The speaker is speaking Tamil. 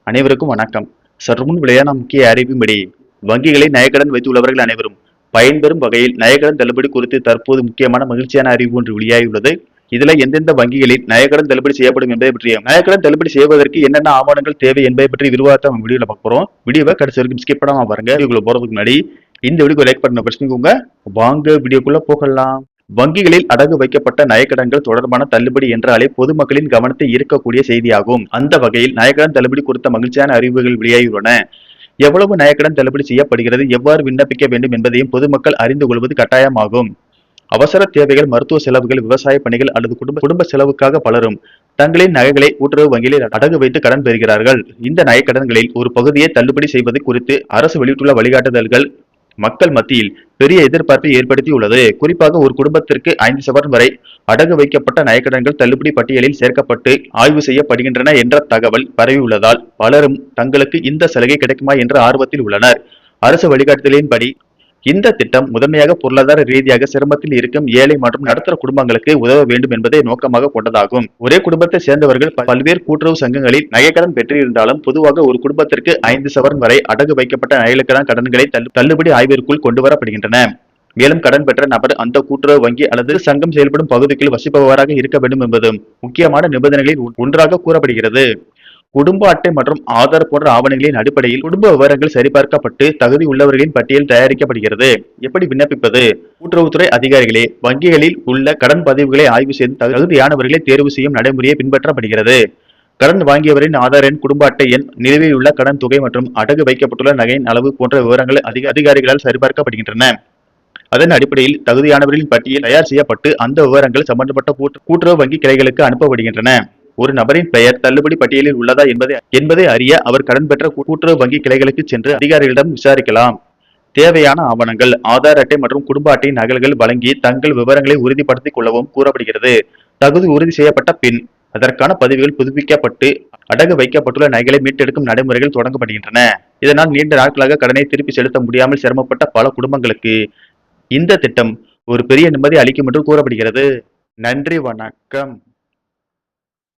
அனைவருக்கும் வணக்கம். சற்று முன் வெளியான முக்கிய அறிவின்படி வங்கிகளில் நகைக்கடன் வைத்துள்ளவர்கள் அனைவரும் பயன்பெறும் வகையில் நகைக்கடன் தள்ளுபடி குறித்து தற்போது முக்கியமான மகிழ்ச்சியான அறிவிப்பு ஒன்று வெளியாகியுள்ளது. இதுல எந்தெந்த வங்கிகளில் நகைக்கடன் தள்ளுபடி செய்யப்படும் என்பதை பற்றிய நகைக்கடன் தள்ளுபடி செய்வதற்கு என்னென்ன ஆவணங்கள் தேவை என்பதை பற்றி விரிவாக நம்ம வீடியோல பார்க்க போறோம். வீடியோவை கடைசி வரைக்கும் ஸ்கிப் பண்ணாம பாருங்க. வீடியோக்குள்ள போறதுக்கு முன்னாடி இந்த வீடியோ லைக் பண்ண பிரச்சனைக்குங்க. வாங்க வீடியோக்குள்ள போகலாம். வங்கிகளில் அடகு வைக்கப்பட்ட நகைக்கடன்கள் தொடர்பான தள்ளுபடி என்றாலே பொதுமக்களின் கவனத்தை ஈர்க்கக்கூடிய செய்தியாகும். அந்த வகையில் நகைக்கடன் தள்ளுபடி குறித்த மகிழ்ச்சியான அறிவிப்புகள் வெளியாகியுள்ளன. எவ்வளவு நகைக்கடன் தள்ளுபடி செய்யப்படுகிறது, எவ்வாறு விண்ணப்பிக்க வேண்டும் என்பதையும் பொதுமக்கள் அறிந்து கொள்வது கட்டாயமாகும். அவசர தேவைகள், மருத்துவ செலவுகள், விவசாய பணிகள் அல்லது குடும்ப செலவுக்காக பலரும் தங்களின் நகைகளை கூட்டுறவு வங்கியில் அடகு வைத்து கடன் பெறுகிறார்கள். இந்த நகைக்கடன்களில் ஒரு பகுதியை தள்ளுபடி செய்வது குறித்து அரசு வெளியிட்டுள்ள வழிகாட்டுதல்கள் மக்கள் மத்தியில் பெரிய எதிர்பார்ப்பை ஏற்படுத்தியுள்ளது. குறிப்பாக ஒரு குடும்பத்திற்கு 5 சவரன் வரை அடகு வைக்கப்பட்ட நகைக்கடன்கள் தள்ளுபடி பட்டியலில் சேர்க்கப்பட்டு ஆய்வு செய்யப்படுகின்றன என்ற தகவல் பரவியுள்ளதால் பலரும் தங்களுக்கு இந்த சலுகை கிடைக்குமா என்ற ஆர்வத்தில் உள்ளனர். அரசு வழிகாட்டுதலின்படி இந்த திட்டம் முதன்மையாக பொருளாதார ரீதியாக சிரமத்தில் இருக்கும் ஏழை மற்றும் நடுத்தர குடும்பங்களுக்கு உதவ வேண்டும் என்பதை நோக்கமாக கொண்டதாகும். ஒரே குடும்பத்தை சேர்ந்தவர்கள் பல்வேறு கூட்டுறவு சங்கங்களில் நகைக்கடன் பெற்றிருந்தாலும் பொதுவாக ஒரு குடும்பத்திற்கு 5 சவரன் வரை அடகு வைக்கப்பட்ட நகைக்கடன் கடன்களை தள்ளுபடி ஆய்விற்குள் கொண்டு வரப்படுகின்றன. மேலும் கடன் பெற்ற நபர் அந்த கூட்டுறவு வங்கி அல்லது சங்கம் செயல்படும் பகுதிக்குள் வசிப்பவராக இருக்க வேண்டும் என்பதும் முக்கியமான நிபந்தனைகளில் ஒன்றாக கூறப்படுகிறது. குடும்ப அட்டை மற்றும் ஆதார் போன்ற ஆவணங்களின் அடிப்படையில் குடும்ப விவரங்கள் சரிபார்க்கப்பட்டு தகுதி உள்ளவர்களின் பட்டியல் தயாரிக்கப்படுகிறது. எப்படி விண்ணப்பிப்பது? கூட்டுறவுத்துறை அதிகாரிகளே வங்கிகளில் உள்ள கடன் பதிவுகளை ஆய்வு செய்து தகுதியானவர்களை தேர்வு செய்யும் நடைமுறையை பின்பற்றப்படுகிறது. கடன் வாங்கியவரின் ஆதார் எண், குடும்ப அட்டை எண், நிலுவையில் உள்ள கடன் தொகை மற்றும் அடகு வைக்கப்பட்டுள்ள நகையின் அளவு போன்ற விவரங்கள் அதிகாரிகளால் சரிபார்க்கப்படுகின்றன. அதன் அடிப்படையில் தகுதியானவர்களின் பட்டியல் தயார் செய்யப்பட்டு அந்த விவரங்கள் சம்பந்தப்பட்ட கூட்டுறவு வங்கி கிளைகளுக்கு அனுப்பப்படுகின்றன. ஒரு நபரின் பெயர் தள்ளுபடி பட்டியலில் உள்ளதா என்பதை அறிய அவர் கடன் பெற்ற கூட்டுறவு வங்கி கிளைகளுக்கு சென்று அதிகாரிகளிடம் விசாரிக்கலாம். தேவையான ஆவணங்கள்: ஆதார் அட்டை மற்றும் குடும்ப அட்டையின் நகல்கள் வழங்கி தங்கள் விவரங்களை உறுதிப்படுத்திக் கொள்ளவும் கூறப்படுகிறது. தகுதி உறுதி செய்யப்பட்ட பின் அதற்கான பதிவுகள் புதுப்பிக்கப்பட்டு அடகு வைக்கப்பட்டுள்ள நகைகளை மீட்டெடுக்கும் நடைமுறைகள் தொடங்கப்படுகின்றன. இதனால் நீண்ட நாட்களாக கடனை திருப்பி செலுத்த முடியாமல் சிரமப்பட்ட பல குடும்பங்களுக்கு இந்த திட்டம் ஒரு பெரிய நிம்மதி அளிக்கும் என்று கூறப்படுகிறது. நன்றி, வணக்கம்.